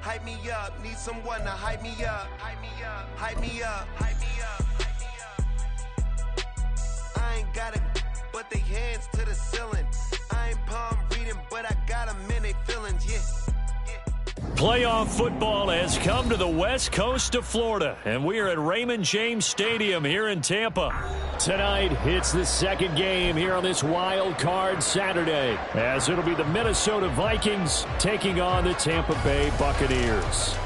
hype me up. Need someone to hype me up. Hype me up. Hype me up. Hype me up. I ain't got it, but they hands to the ceiling. I ain't palm reading, but I got them in they feelings, yeah. Playoff football has come to the west coast of Florida, and we are at Raymond James Stadium here in Tampa. Tonight, it's the second game here on this wild card Saturday, as it'll be the Minnesota Vikings taking on the Tampa Bay Buccaneers.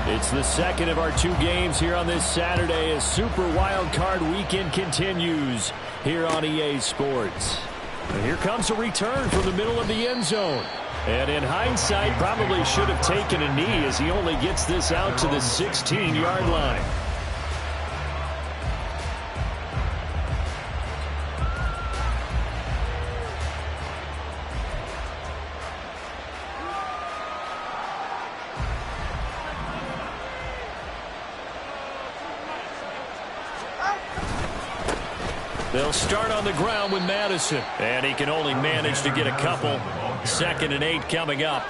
It's the second of our two games here on this Saturday as Super Wild Card Weekend continues here on EA Sports. And here comes a return from the middle of the end zone. And in hindsight, probably should have taken a knee as he only gets this out to the 16-yard line. They'll start on the ground with Madison. And he can only manage to get a couple. 2nd and 8 coming up.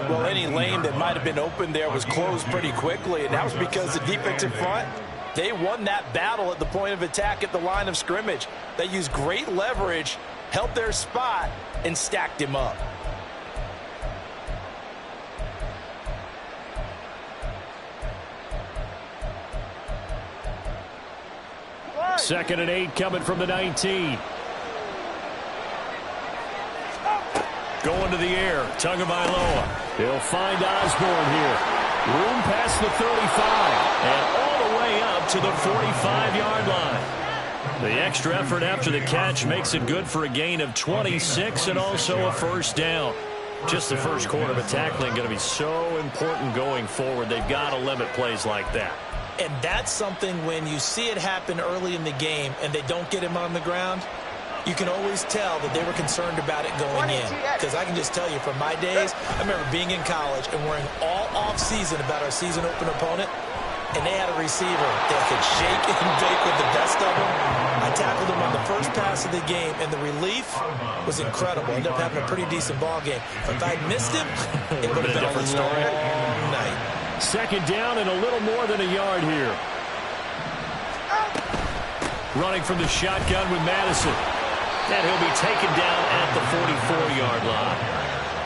Well, any lane that might have been open there was closed pretty quickly, and that was because the defensive front, they won that battle at the point of attack at the line of scrimmage. They used great leverage, held their spot, and stacked him up. Second and 8 coming from the 19. Going to the air. Tagovailoa. He'll find Osborne here. Room past the 35. And all the way up to the 45-yard line. The extra effort after the catch makes it good for a gain of 26 and also a first down. Just the first quarter of a tackling going to be so important going forward. They've got to limit plays like that. And that's something when you see it happen early in the game and they don't get him on the ground, you can always tell that they were concerned about it going in. Because I can just tell you from my days, I remember being in college and worrying all off-season about our season open opponent, and they had a receiver that could shake and bake with the best of them. I tackled him on the first pass of the game, and the relief was incredible. Ended up having a pretty decent ball game. If I'd missed him, it would have been a different story. Night. Second down and a little more than a yard here. Running from the shotgun with Madison. And he'll be taken down at the 44-yard line.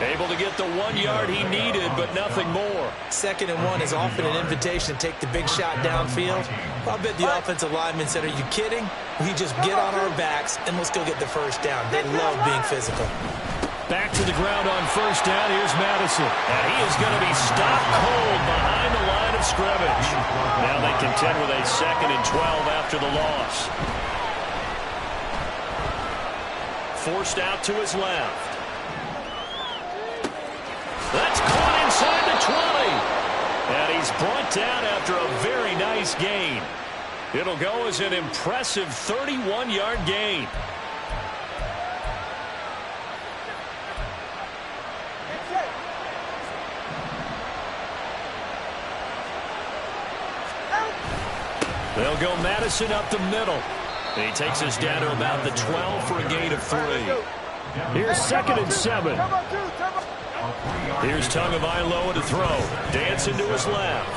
Able to get the 1 yard he needed, but nothing more. 2nd and 1 is often an invitation to take the big shot downfield. I'll bet the offensive lineman said, are you kidding? We just get on our backs and let's go get the first down. They love being physical. Back to the ground on first down. Here's Madison. And he is going to be stopped cold behind the line of scrimmage. Now they contend with a 2nd and 12 after the loss. Forced out to his left. That's caught inside the 20. And he's brought down after a very nice gain. It'll go as an impressive 31-yard gain. They'll go Madison up the middle. And he takes us down to about the 12 for a gain of 3. Here's 2nd and 7. Here's Tagovailoa to throw. Dancing to his left.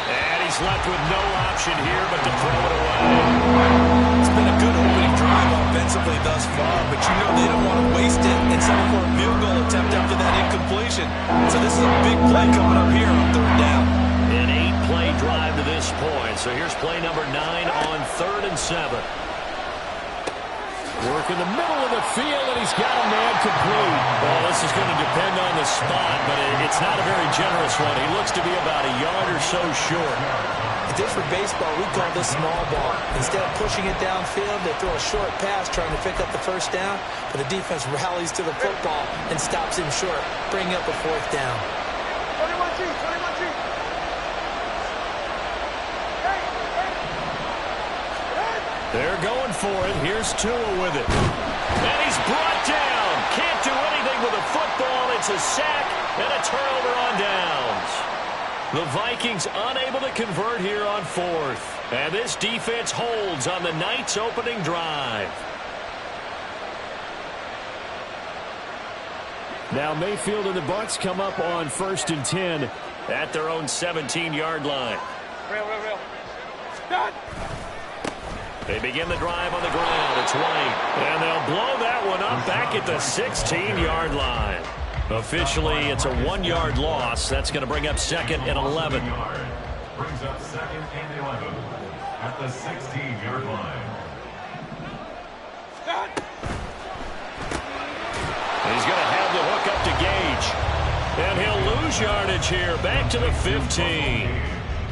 And he's left with no option here but to throw it away. It's been a good opening drive offensively thus far, but you know they don't want to waste it and settle for a field goal attempt after that incompletion. So this is a big play coming up here on 3rd down. An 8-play drive to this point. So here's play number 9 on 3rd and 7. Work in the middle of the field, and he's got a man complete. Well, this is going to depend on the spot, but it's not a very generous one. He looks to be about a yard or so short. If this were baseball, we'd call this small ball. Instead of pushing it downfield, they throw a short pass trying to pick up the first down, but the defense rallies to the football and stops him short, bringing up a fourth down. 21-2, 21-2. They're going for it. Here's Tua with it. And he's brought down. Can't do anything with a football. It's a sack and a turnover on downs. The Vikings unable to convert here on fourth. And this defense holds on the night's opening drive. Now Mayfield and the Bucks come up on 1st and 10 at their own 17-yard line. Real. Done. They begin the drive on the ground. It's White. And they'll blow that one up back at the 16-yard line. Officially, it's a 1-yard loss. That's going to bring up 2nd and 11. Brings up 2nd and 11 at the 16-yard line. Done. He's going to have the hook up to Gage. And he'll lose yardage here. Back to the 15.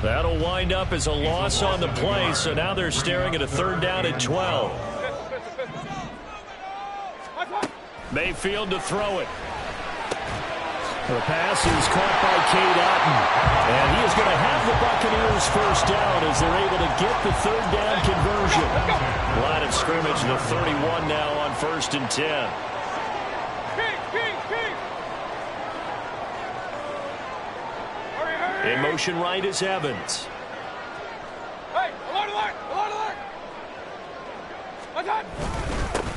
That'll wind up as a loss on the play, so now they're staring at a 3rd down and 12. Mayfield to throw it. The pass is caught by Cade Otton. And he is going to have the Buccaneers first down as they're able to get the 3rd down conversion. Line of scrimmage, the 31 now on 1st and 10. In motion right is Evans. Hey, alert.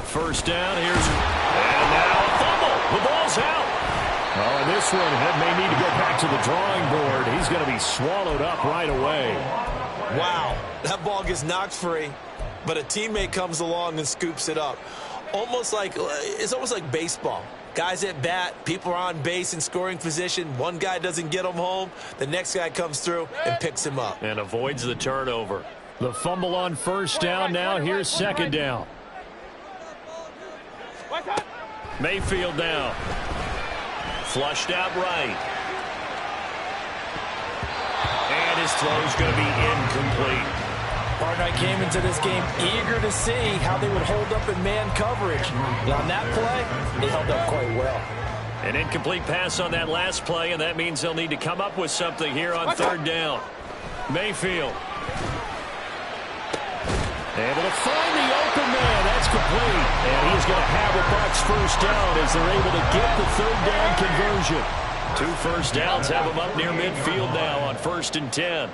First down, and now a fumble. The ball's out. Oh, and this one may need to go back to the drawing board. He's going to be swallowed up right away. Wow, that ball gets knocked free, but a teammate comes along and scoops it up. It's almost like baseball. Guys at bat, people are on base in scoring position. One guy doesn't get him home. The next guy comes through and picks him up. And avoids the turnover. The fumble on first down. Now here's 2nd down. Mayfield now. Flushed out right. And his throw's going to be incomplete. Partner came into this game eager to see how they would hold up in man coverage. And on that play, they held up quite well. An incomplete pass on that last play, and that means they'll need to come up with something here on 3rd down. Mayfield. Able to find the open man. That's complete. And he's going to have the Bucks first down as they're able to get the 3rd down conversion. 2 first downs have them up near midfield now on 1st and 10.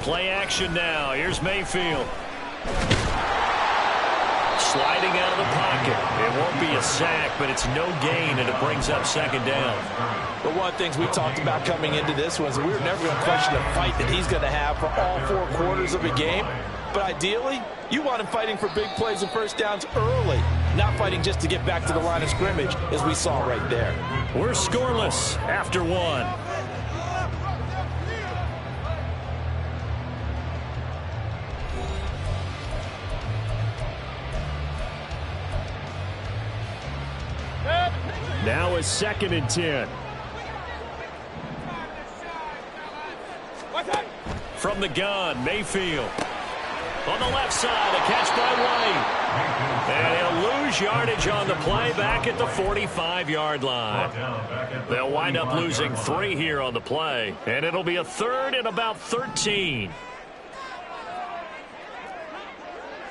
Play action now. Here's Mayfield. Sliding out of the pocket. It won't be a sack, but it's no gain, and it brings up 2nd down. But one of the things we talked about coming into this was we were never going to question the fight that he's going to have for all 4 quarters of a game. But ideally, you want him fighting for big plays and first downs early, not fighting just to get back to the line of scrimmage, as we saw right there. We're scoreless after 1. Now is 2nd and 10. From the gun, Mayfield. On the left side, a catch by White. And he'll lose yardage on the play back at the 45-yard line. They'll wind up losing 3 here on the play. And it'll be a 3rd and about 13.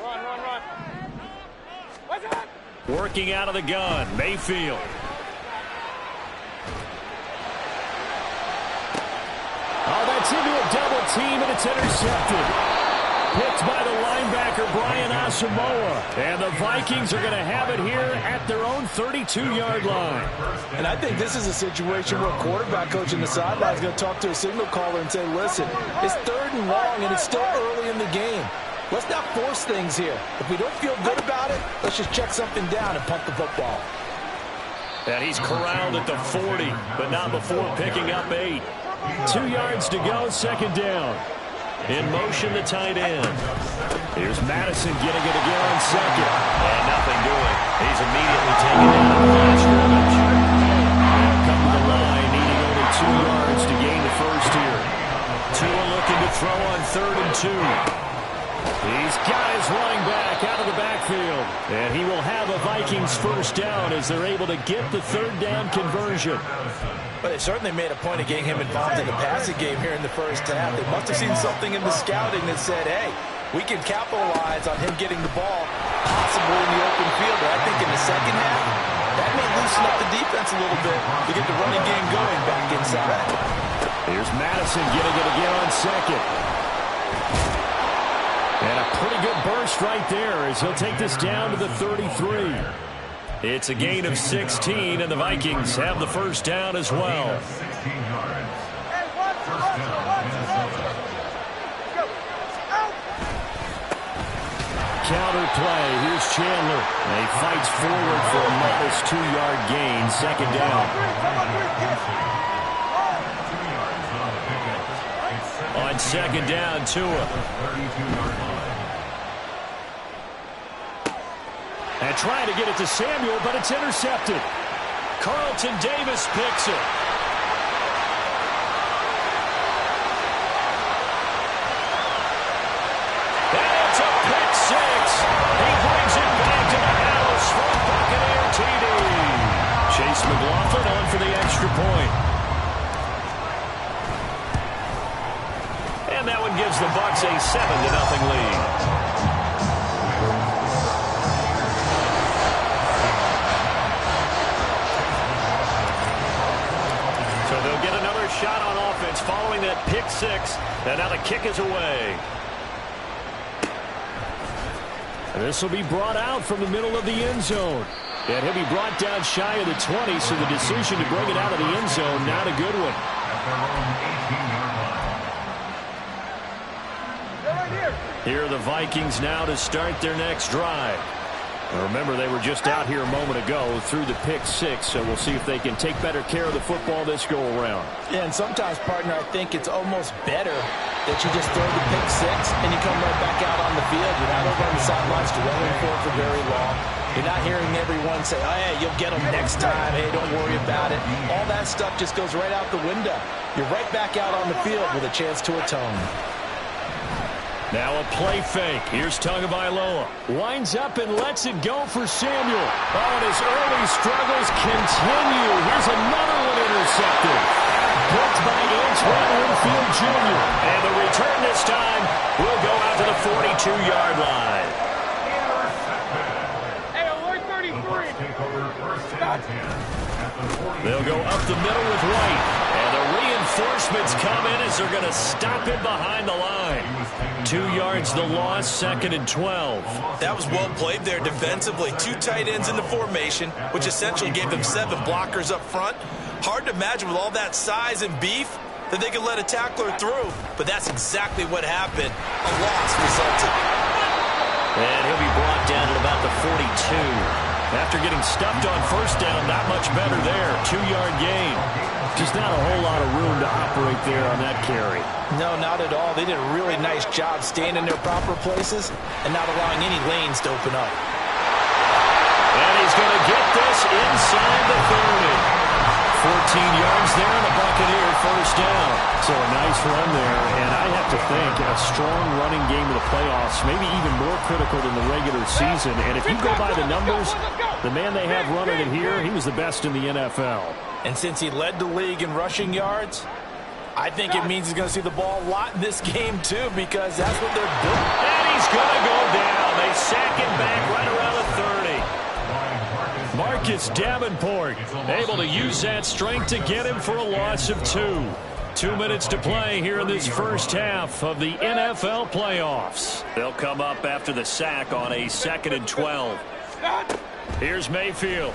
Run. Working out of the gun, Mayfield. Oh, that's into a double team, and it's intercepted. Picked by the linebacker, Brian Asamoah. And the Vikings are going to have it here at their own 32-yard line. And I think this is a situation where a quarterback coach in the sideline is going to talk to a signal caller and say, listen, it's 3rd and long, and it's still early in the game. Let's not force things here. If we don't feel good about it, let's just check something down and punt the football. And he's corralled at the 40, but not before picking up 8. 2 yards to go, 2nd down. In motion, the tight end. Here's Madison getting it again on 2nd. And nothing doing. He's immediately taken down at the line of scrimmage. Come to the line, needing only 2 yards to gain the first here. Tua looking to first down as they're able to get the third down conversion. But they certainly made a point of getting him involved in the passing game here in the first half. They must have seen something in the scouting that said, hey, we can capitalize on him getting the ball, possibly in the open field. But I think in the second half, that may loosen up the defense a little bit to get the running game going back inside. Here's Madison getting it again on second. And a pretty good burst right there as he'll take this down to the 33. It's a gain of 16, and the Vikings have the first down as well. 16 yards. Counter play. Here's Chandler. And he fights forward for a modest 2-yard gain. Second down. On second down, Tua. And trying to get it to Samuel, but it's intercepted. Carlton Davis picks it. And it's a pick six. He brings it back to the house for a Buccaneer TD. Chase McLaughlin on for the extra point. And that one gives the Bucks a 7-0 lead. So they'll get another shot on offense following that pick six. And now the kick is away. This will be brought out from the middle of the end zone. And he'll be brought down shy of the 20, so the decision to bring it out of the end zone, not a good one. Here are the Vikings now to start their next drive. Remember, they were just out here a moment ago through the pick six, so we'll see if they can take better care of the football this go-around. Yeah, and sometimes, partner, I think it's almost better that you just throw the pick six and you come right back out on the field. You're not over on the sidelines dwelling for very long. You're not hearing everyone say, oh, hey, you'll get them next time. Hey, don't worry about it. All that stuff just goes right out the window. You're right back out on the field with a chance to atone. Now a play fake. Here's Tagovailoa. Winds up and lets it go for Samuel. Oh, and his early struggles continue. Here's another one intercepted. Blocked by Antoine Winfield Jr. And the return this time will go out to the 42-yard line. Hey, alert 33. They'll go up the middle with White. And the reinforcements come in as they're going to stop it behind the line. 2 yards the loss, 2nd and 12. That was well played there defensively. 2 tight ends in the formation, which essentially gave them 7 blockers up front. Hard to imagine with all that size and beef that they could let a tackler through. But that's exactly what happened. A loss resulted. And he'll be brought down at about the 42. After getting stuffed on first down, not much better there. 2-yard gain. Just not a whole lot of room to operate there on that carry. No, not at all. They did a really nice job staying in their proper places and not allowing any lanes to open up. And he's going to get this inside the 30. 14 yards there and a Buccaneer first down. So a nice run there, and I have to think a strong running game of the playoffs, maybe even more critical than the regular season. And if you go by the numbers, the man they have running it here, he was the best in the NFL. And since he led the league in rushing yards, I think it means he's going to see the ball a lot in this game, too, because that's what they're doing. And he's going to go down. They sack him back right around the 30. Marcus Davenport able to use that strength to get him for a loss of 2. 2 minutes to play here in this first half of the NFL playoffs. They'll come up after the sack on a 2nd and 12. Here's Mayfield.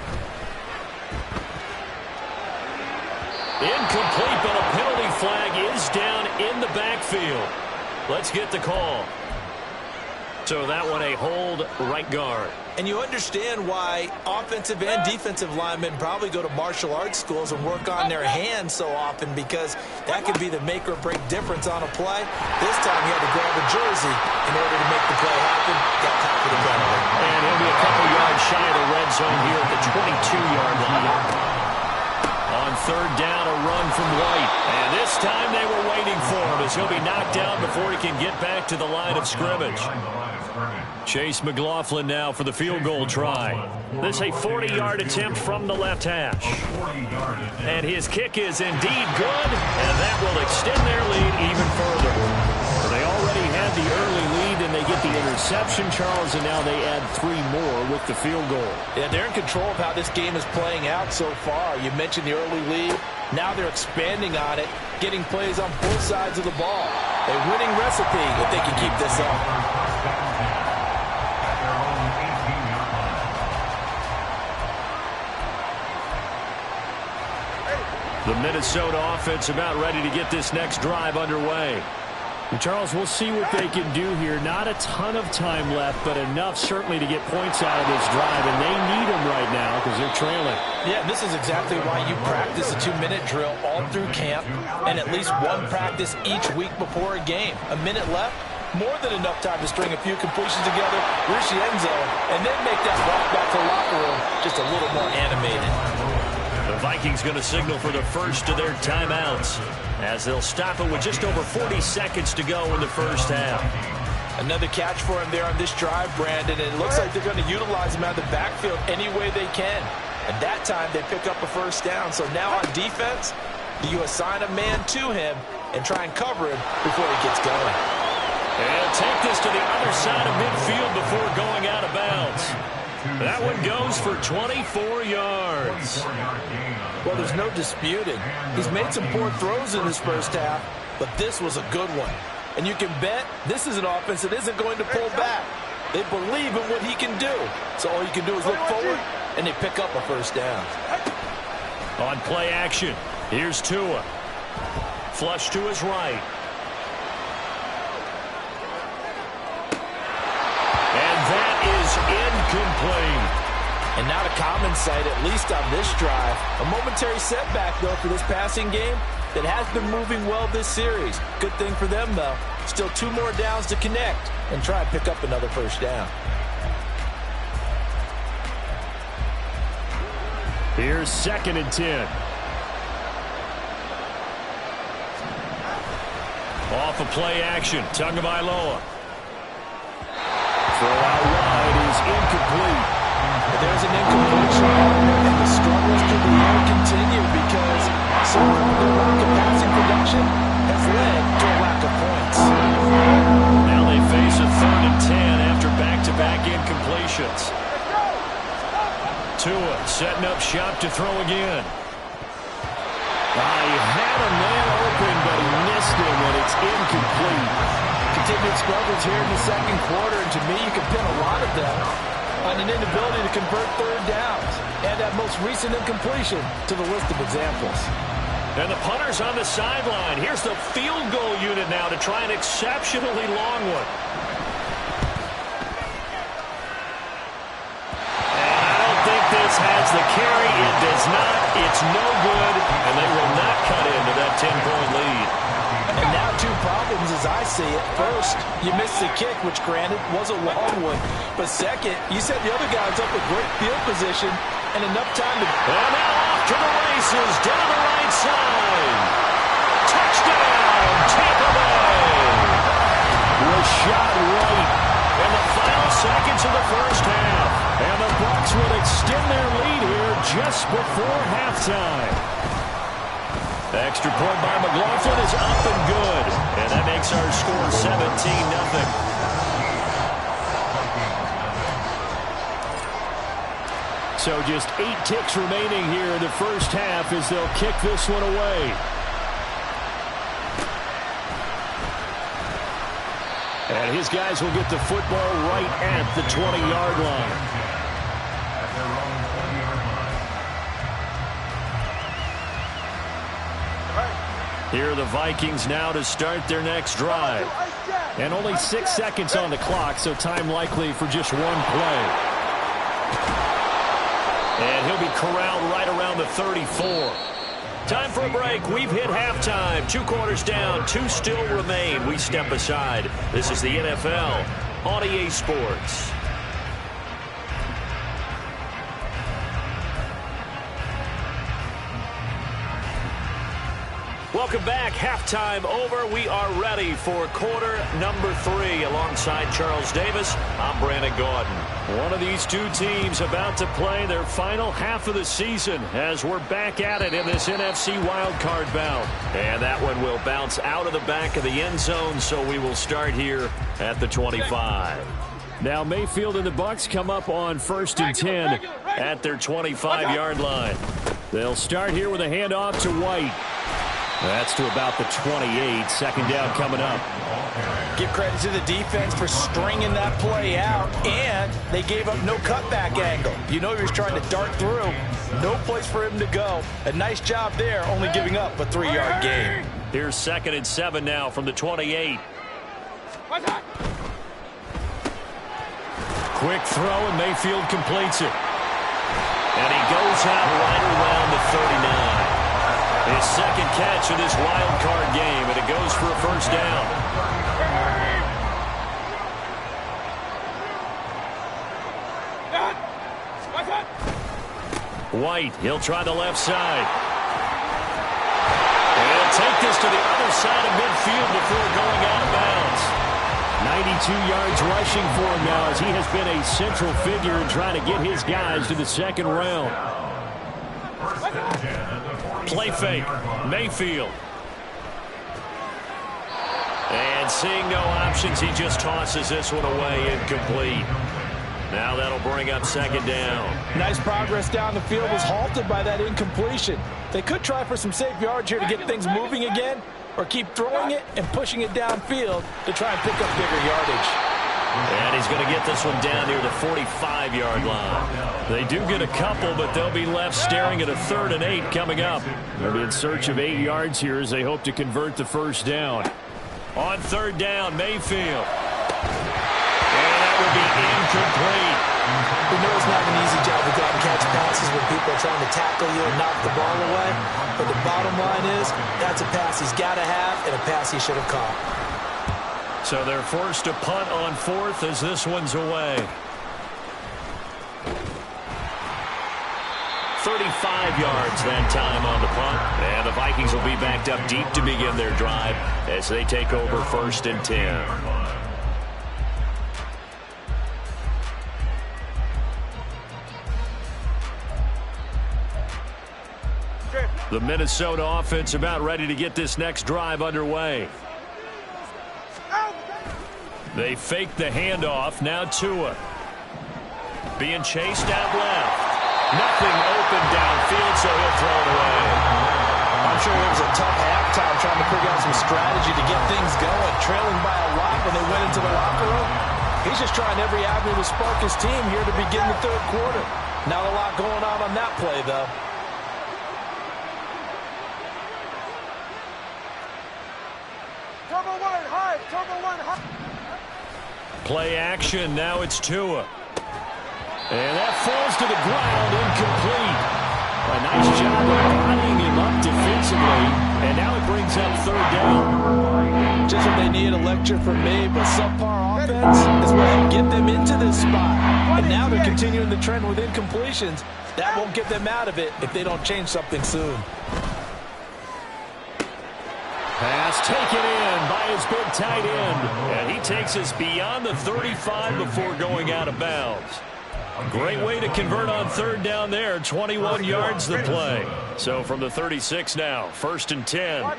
Incomplete, but a penalty flag is down in the backfield. Let's get the call. So that one a hold right guard. And you understand why offensive and defensive linemen probably go to martial arts schools and work on their hands so often, because that could be the make or break difference on a play. This time he had to grab a jersey in order to make the play happen. Got caught for the penalty. And he'll be a couple yards shy of the red zone here at the 22-yard line. On 3rd down, a run from White. And this time they were waiting for him as he'll be knocked down before he can get back to the line of scrimmage. Chase McLaughlin now for the field goal try. This is a 40-yard attempt from the left hash. And his kick is indeed good, and that will extend their lead even further. They already had the early lead, and they get the interception, Charles, and now they add 3 more with the field goal. Yeah, they're in control of how this game is playing out so far. You mentioned the early lead. Now they're expanding on it, getting plays on both sides of the ball. A winning recipe if they can keep this up. The Minnesota offense about ready to get this next drive underway. And Charles, we'll see what they can do here. Not a ton of time left, but enough certainly to get points out of this drive, and they need them right now because they're trailing. Yeah, this is exactly why you practice a 2-minute drill all through camp and at least one practice each week before a game. A minute left, more than enough time to string a few completions together, reach the end zone, and then make that walk back to the locker room just a little more animated. The Vikings going to signal for the first of their timeouts as they'll stop it with just over 40 seconds to go in the first half. Another catch for him there on this drive, Brandon, and it looks like they're going to utilize him out of the backfield any way they can. At that time, they pick up a first down. So now on defense, do you assign a man to him and try and cover him before he gets going? And take this to the other side of midfield before going out of bounds. That one goes for 24 yards. Well, there's no disputing. He's made some poor throws in his first half, but this was a good one. And you can bet this is an offense that isn't going to pull back. They believe in what he can do. So all you can do is look forward, and they pick up a first down. On play action, here's Tua. Flush to his right. And that is incomplete. And not a common sight, at least on this drive. A momentary setback, though, for this passing game that has been moving well this series. Good thing for them, though. Still 2 more downs to connect and try and pick up another first down. Here's 2nd and 10. Off of play action, Tagovailoa. Throw out wide is incomplete. There's an incompletion, and the struggles through the air continue because so far their lack of passing production has led to a lack of points. Now they face a 3rd and 10 after back-to-back incompletions. Tua setting up shop to throw again. He had a man open, but he missed him, and it's incomplete. Continued struggles here in the second quarter, and to me, you can pin a lot of them on an inability to convert 3rd downs. Add that most recent incompletion to the list of examples. And the punter's on the sideline. Here's the field goal unit now to try an exceptionally long one. And I don't think this has the carry. It does not. It's no good, and they will not cut into that 10-point lead. And now 2 problems as I see it. First, you missed the kick, which granted was a long one. But second, you set the other guys up with great field position and enough time to... And now off to the races, down the right side. Touchdown, Tampa Bay. Rashad White in the final seconds of the first half. And the Bucks will extend their lead here just before halftime. Extra point by McLaughlin is up and good. And that makes our score 17-0. So just 8 ticks remaining here in the first half as they'll kick this one away. And his guys will get the football right at the 20-yard line. Here are the Vikings now to start their next drive. And only 6 seconds on the clock, so time likely for just one play. And he'll be corralled right around the 34. Time for a break. We've hit halftime. 2 quarters down, 2 still remain. We step aside. This is the NFL on EA Sports. Welcome back. Halftime over. We are ready for quarter number 3. Alongside Charles Davis, I'm Brandon Gordon. One of these two teams about to play their final half of the season as we're back at it in this NFC wildcard bout. And that one will bounce out of the back of the end zone, so we will start here at the 25. Now Mayfield and the Bucks come up on 1st and 10 at their 25-yard line. They'll start here with a handoff to White. That's to about the 28. Second down coming up. Give credit to the defense for stringing that play out, and they gave up no cutback angle. You know he was trying to dart through. No place for him to go. A nice job there, only giving up a 3-yard gain. Here's 2nd and 7 now from the 28. Quick throw, and Mayfield completes it. And he goes out right around the 39. His second catch of this wild card game, and it goes for a first down. White, he'll try the left side. And he'll take this to the other side of midfield before going out of bounds. 92 yards rushing for him now as he has been a central figure in trying to get his guys to the second round. Play fake. Mayfield. And seeing no options, he just tosses this one away, incomplete. Now that'll bring up 2nd down. Nice progress down the field was halted by that incompletion. They could try for some safe yards here to get things moving again, or keep throwing it and pushing it downfield to try and pick up bigger yardage. And he's going to get this one down near the 45-yard line. They do get a couple, but they'll be left staring at a 3rd and 8 coming up. They'll be in search of 8 yards here as they hope to convert the first down. On 3rd down, Mayfield. And that will be incomplete. We know it's not an easy job to go out and catch passes when people are trying to tackle you and knock the ball away. But the bottom line is, that's a pass he's got to have and a pass he should have caught. So they're forced to punt on 4th as this one's away. 35 yards that time on the punt. And the Vikings will be backed up deep to begin their drive as they take over 1st and 10. The Minnesota offense about ready to get this next drive underway. They fake the handoff. Now Tua. Being chased out left. Nothing open downfield, so he'll throw it away. I'm sure it was a tough halftime trying to figure out some strategy to get things going. Trailing by a lot when they went into the locker room. He's just trying every avenue to spark his team here to begin the 3rd quarter. Not a lot going on that play, though. Play action. Now it's Tua. And that falls to the ground, incomplete. A nice job of bodying him up defensively. And now it brings up 3rd down. Just what they need, a lecture from me, but subpar offense is what helped get them into this spot. And now they're continuing the trend with incompletions. That won't get them out of it if they don't change something soon. Pass taken in by his big tight end. And he takes us beyond the 35 before going out of bounds. Great way to convert on 3rd down there. 21 yards the play. So from the 36 now, 1st and 10. All right,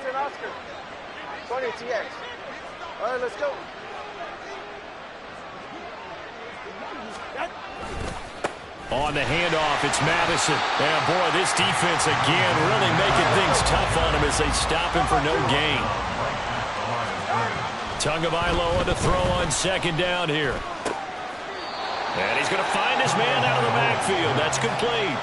let's go. On the handoff, it's Madison. And boy, this defense again really making things tough on him as they stop him for no gain. Tagovailoa to throw on 2nd down here. And he's going to find his man out of the backfield. That's complete.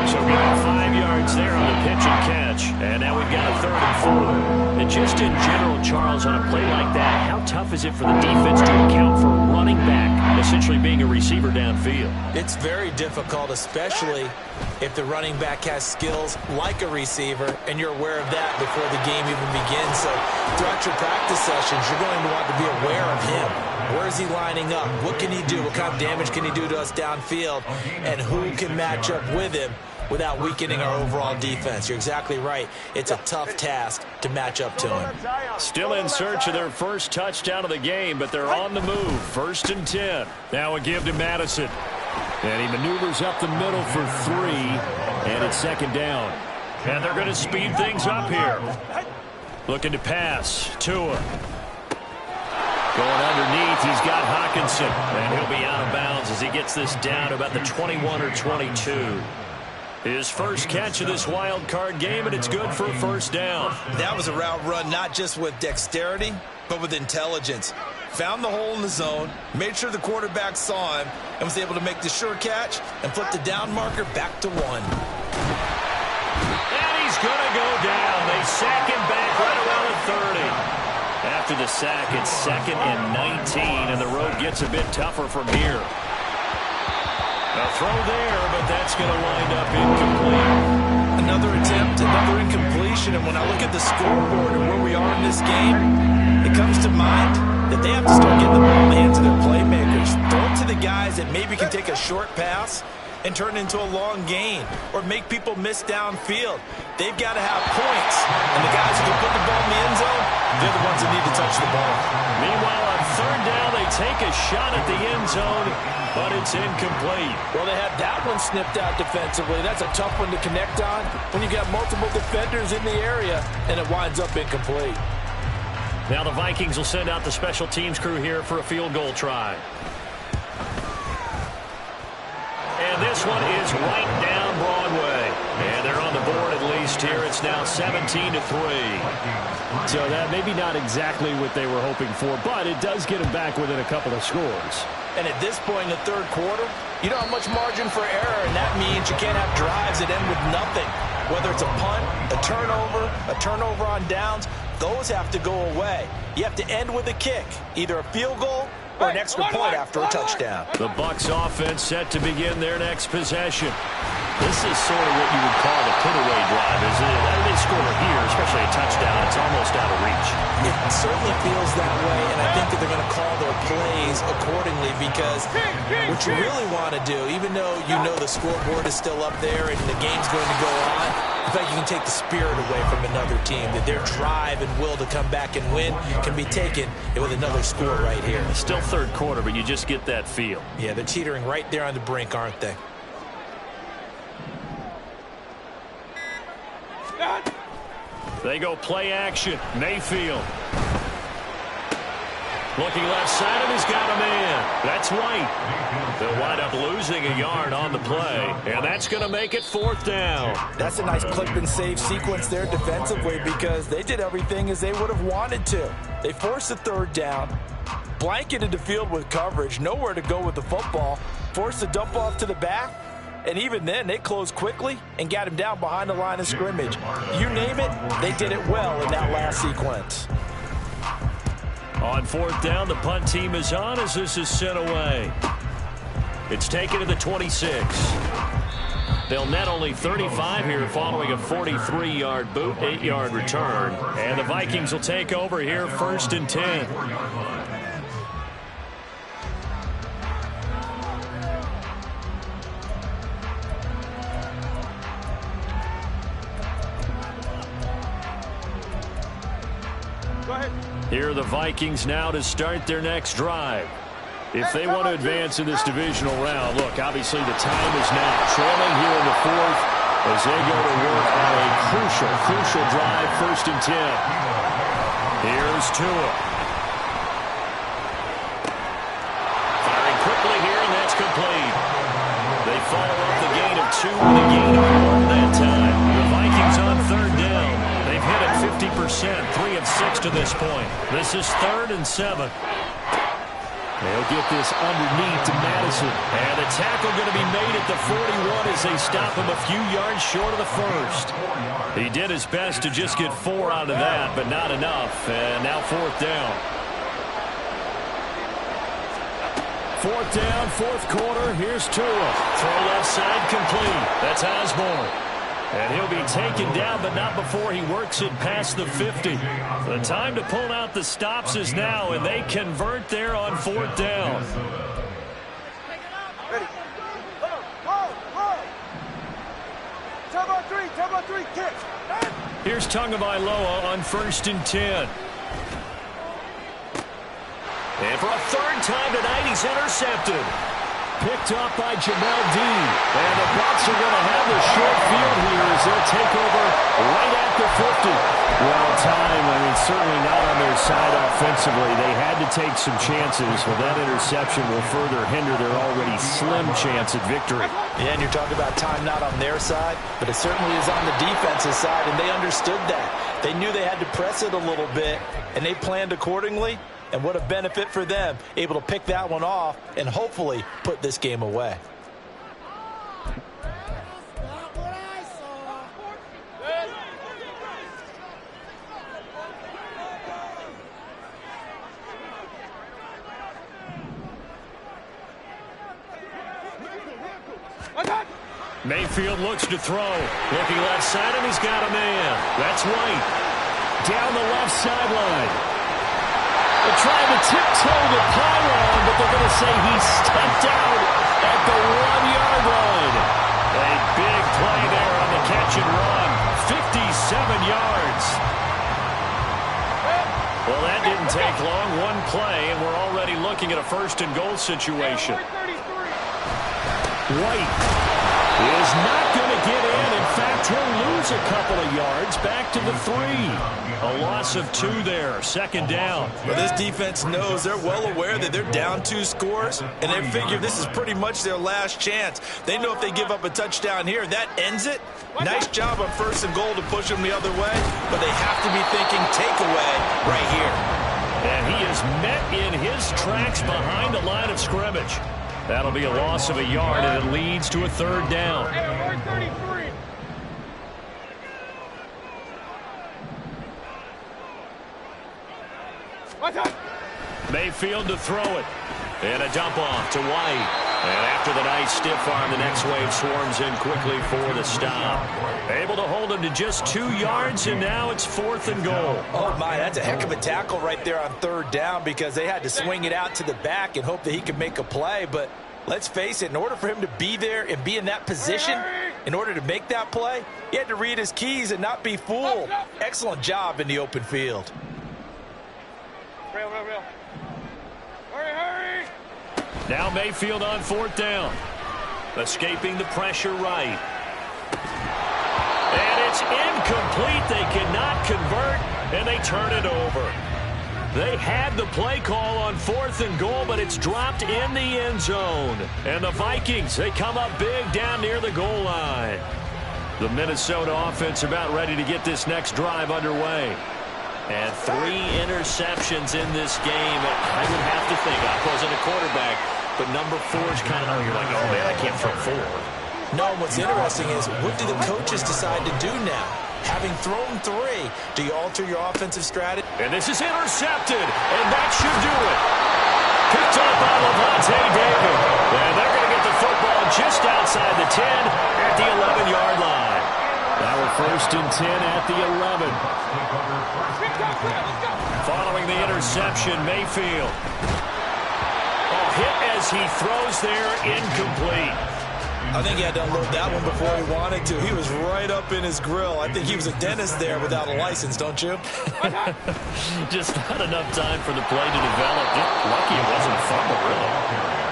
So we got 5 yards there on the pitch and catch. And now we've got a 3rd and 4. And just in general, Charles, on a play like that, how tough is it for the defense to account for running back essentially being a receiver downfield? It's very difficult, especially if the running back has skills like a receiver, and you're aware of that before the game even begins. So throughout your practice sessions, you're going to want to be aware of him. Where is he lining up? What can he do? What kind of damage can he do to us downfield? And who can match up with him without weakening our overall defense. You're exactly right. It's a tough task to match up to him. Still in search of their first touchdown of the game, but they're on the move. 1st and 10. Now a give to Madison. And he maneuvers up the middle for 3, and it's 2nd down. And they're going to speed things up here. Looking to pass. Tua. Going underneath, he's got Hockenson. And he'll be out of bounds as he gets this down to about the 21 or 22. His first catch of this wild card game, and it's good for a 1st down. That was a route run not just with dexterity, but with intelligence. Found the hole in the zone, made sure the quarterback saw him, and was able to make the sure catch and flip the down marker back to 1. And he's going to go down. They sack him back right around the 30. After the sack, it's 2nd and 19, and the road gets a bit tougher from here. A throw there, but that's going to wind up incomplete. Another attempt, another incompletion, and when I look at the scoreboard and where we are in this game, it comes to mind that they have to start getting the ball in the hands of their playmakers. Throw it to the guys that maybe can take a short pass and turn it into a long gain or make people miss downfield. They've got to have points, and the guys who can put the ball in the end zone, they're the ones that need to touch the ball. Meanwhile, on 3rd down, they take a shot at the end zone, but it's incomplete. Well, they had that one snipped out defensively. That's a tough one to connect on when you got multiple defenders in the area, and it winds up incomplete. Now the Vikings will send out the special teams crew here for a field goal try. And this one is right down Broadway. And they're on the board at least here. It's now 17-3. So that maybe not exactly what they were hoping for, but it does get them back within a couple of scores. And at this point in the 3rd quarter, you don't have much margin for error, and that means you can't have drives that end with nothing. Whether it's a punt, a turnover on downs, those have to go away. You have to end with a kick, either a field goal or an extra point after a touchdown. The Bucks offense set to begin their next possession. This is sort of what you would call the put-away drive, isn't it? They score here, especially a touchdown. It's almost out of reach. It certainly feels that way, and I think that they're going to call their plays accordingly because what you really want to do, even though you know the scoreboard is still up there and the game's going to go on, in fact, you can take the spirit away from another team, that their drive and will to come back and win can be taken with another score right here. It's still 3rd quarter, but you just get that feel. Yeah, they're teetering right there on the brink, aren't they? They go play action. Mayfield. Looking left side, and he's got a man. That's White. They'll wind up losing a yard on the play, and that's going to make it 4th down. That's a nice clip and save sequence there defensively because they did everything as they would have wanted to. They forced the 3rd down, blanketed the field with coverage, nowhere to go with the football, forced the dump off to the back, and even then they closed quickly and got him down behind the line of scrimmage. You name it, they did it well in that last sequence. On 4th down, the punt team is on as this is sent away. It's taken to the 26. They'll net only 35 here following a 43-yard boot, 8-yard return. And the Vikings will take over here 1st and 10. Here are the Vikings now to start their next drive. If they want to advance in this divisional round, look, obviously the time is now. Trailing here in the 4th as they go to work on a crucial drive, 1st and 10. Here's Tua. Firing quickly here, and that's complete. They follow up the gain of 2 with a gain of 1 that time. The Vikings on 3rd down. They've hit it 50%, 3 of 6 to this point. This is 3rd and 7. They'll get this underneath to Madison. And the tackle going to be made at the 41 as they stop him a few yards short of the 1st. He did his best to just get 4 out of that, but not enough. And now 4th down. 4th down, 4th quarter. Here's Tua. Throw left side complete. That's Osborne. And he'll be taken down, but not before he works it past the 50. The time to pull out the stops is now, and they convert there on 4th down. Here's Tagovailoa on 1st and 10. And for a third time tonight, he's intercepted. Picked up by Jamel Dean. And the Bucks are going to have the short field here as they'll take over right at the 50. Well, certainly not on their side offensively. They had to take some chances. Well, that interception will further hinder their already slim chance at victory. Yeah, and you're talking about time not on their side, but it certainly is on the defensive side, and they understood that. They knew they had to press it a little bit, and they planned accordingly. And what a benefit for them, able to pick that one off and hopefully put this game away. Mayfield looks to throw. Looking left side, and he's got a man. That's White. Down the left sideline. They're trying to tiptoe the pylon, but they're going to say he stepped out at the 1-yard line. A big play there on the catch and run. 57 yards. Well, that didn't take long. One play, and we're already looking at a 1st and goal situation. White is not going to get in. In fact, he'll lose a couple of yards back to the 3. A loss of 2 there. 2nd down. Well, this defense knows, they're well aware that they're down 2 scores, and they figure this is pretty much their last chance. They know if they give up a touchdown here, that ends it. Nice job on 1st and goal to push them the other way, but they have to be thinking takeaway right here. And he is met in his tracks behind the line of scrimmage. That'll be a loss of a yard, and it leads to a 3rd down. Mayfield to throw it. And a dump off to White. And after the nice stiff arm, the next wave swarms in quickly for the stop. Able to hold him to just 2 yards, and now it's 4th and goal. Oh, my, that's a heck of a tackle right there on 3rd down because they had to swing it out to the back and hope that he could make a play. But let's face it, in order for him to be there and be in that position, in order to make that play, he had to read his keys and not be fooled. Excellent job in the open field. Real. Hurry. Now Mayfield on 4th down. Escaping the pressure right. And it's incomplete. They cannot convert, and they turn it over. They had the play call on 4th and goal, but it's dropped in the end zone. And the Vikings, they come up big down near the goal line. The Minnesota offense about ready to get this next drive underway. And 3 interceptions in this game. I would have to think, I wasn't a quarterback, but number 4 is kind of, you're like, oh, man, I can't throw 4. No, what's interesting is, what do the coaches decide to do now? Having thrown 3, do you alter your offensive strategy? And this is intercepted, and that should do it. Picked up by Levante David. And they're going to get the football just outside the 10 at the 11-yard line. Now we're 1st and 10 at the 11. Following the interception, Mayfield. Hit as he throws there, incomplete. I think he had to unload that one before he wanted to. He was right up in his grill. I think he was a dentist there without a license, don't you? Just not enough time for the play to develop. Lucky it wasn't a fumble, really.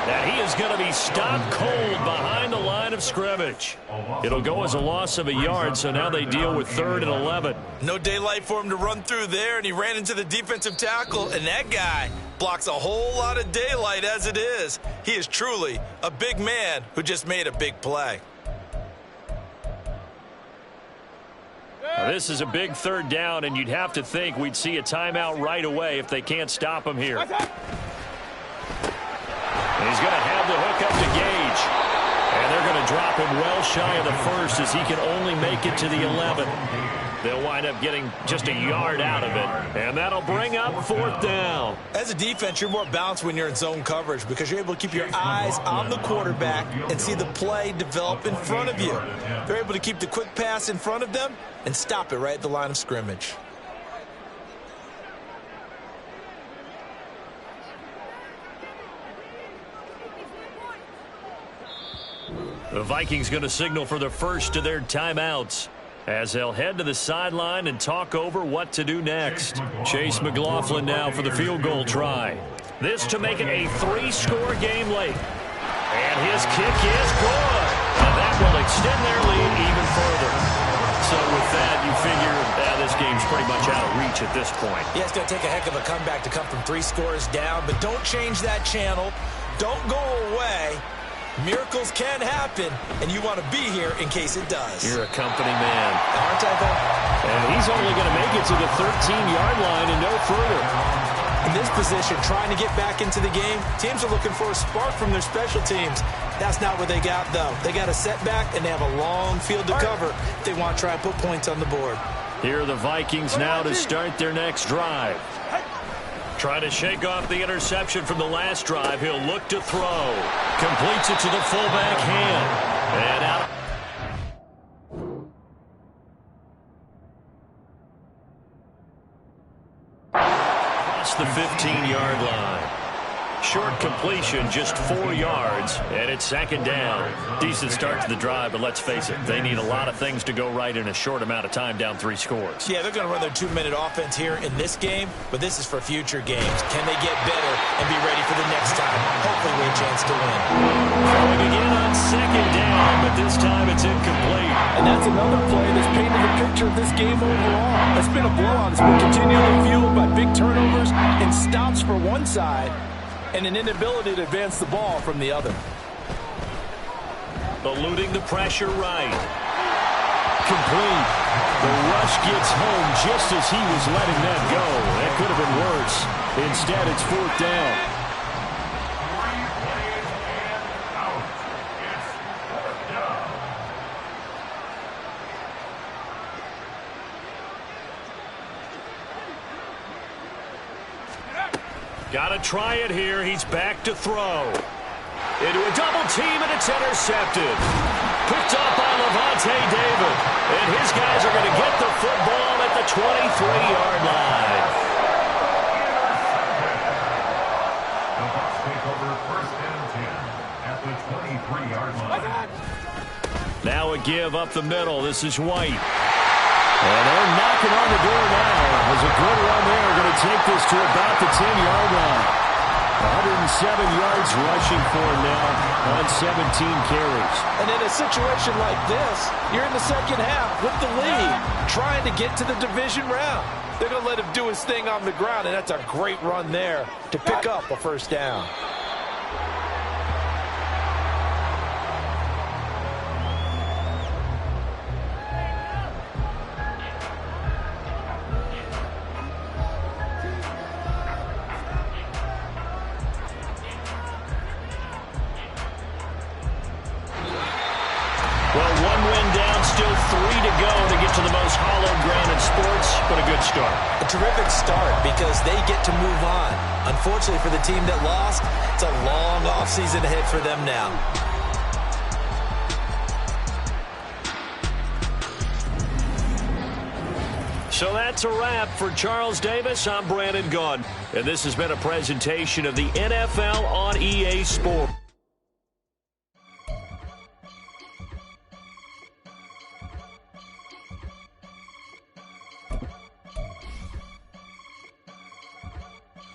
And he is going to be stopped cold behind the line of scrimmage. It'll go as a loss of a yard, so now they deal with 3rd and 11. No daylight for him to run through there, and he ran into the defensive tackle, and that guy blocks a whole lot of daylight as it is. He is truly a big man who just made a big play. Now, this is a big 3rd down, and you'd have to think we'd see a timeout right away if they can't stop him here. And he's going to have the hook up to Gage. And they're going to drop him well shy of the 1st as he can only make it to the 11. They'll wind up getting just a yard out of it. And that'll bring up 4th down. As a defense, you're more balanced when you're in zone coverage because you're able to keep your eyes on the quarterback and see the play develop in front of you. They're able to keep the quick pass in front of them and stop it right at the line of scrimmage. The Vikings going to signal for the first of their timeouts. as they'll head to the sideline and talk over what to do next. Chase McLaughlin now for the field goal try. This to make it a 3-score game late. And his kick is good. And that will extend their lead even further. So with that, you figure this game's pretty much out of reach at this point. Yeah, it's going to take a heck of a comeback to come from 3 scores down, but don't change that channel. Don't go away. Miracles can happen, and you want to be here in case it does. You're a company man. Aren't I, though? And he's only going to make it to the 13-yard line and no further. In this position, trying to get back into the game, teams are looking for a spark from their special teams. That's not what they got, though. They got a setback, and they have a long field to cover if they want to try and put points on the board. Here are the Vikings now to start their next drive. Trying to shake off the interception from the last drive. He'll look to throw. Completes it to the fullback hand. And out. Across the 15-yard line. Short completion, just 4 yards, and it's 2nd down. Decent start to the drive, but let's face it, they need a lot of things to go right in a short amount of time, down 3 scores. Yeah, they're going to run their 2-minute offense here in this game, but this is for future games. Can they get better and be ready for the next time? Hopefully with a chance to win. Throwing again on 2nd down, but this time it's incomplete. And that's another play that's painted the picture of this game overall. It's been a blowout. It's been continually fueled by big turnovers and stops for one side, and an inability to advance the ball from the other. Eluding the pressure right. Complete. The rush gets home just as he was letting that go. That could have been worse. Instead, it's 4th down. Got to try it here. He's back to throw. Into a double team, and it's intercepted. Picked up by Levante David. And his guys are going to get the football at the 23-yard line. The Bucks take over 1st and 10 at the 23-yard line. Now a give up the middle. This is White. And they're knocking on the door now. There's a good run there. Going to take this to about the 10-yard line. 107 yards rushing for him now on 17 carries. And in a situation like this, you're in the second half with the lead, trying to get to the division round. They're going to let him do his thing on the ground, and that's a great run there to pick up a 1st down. Well, 1 win down, still 3 to go to get to the most hallowed ground in sports, but a good start. A terrific start because they get to move on. Unfortunately for the team that lost, it's a long offseason ahead for them now. So that's a wrap for Charles Davis. I'm Brandon Gaudin, and this has been a presentation of the NFL on EA Sports.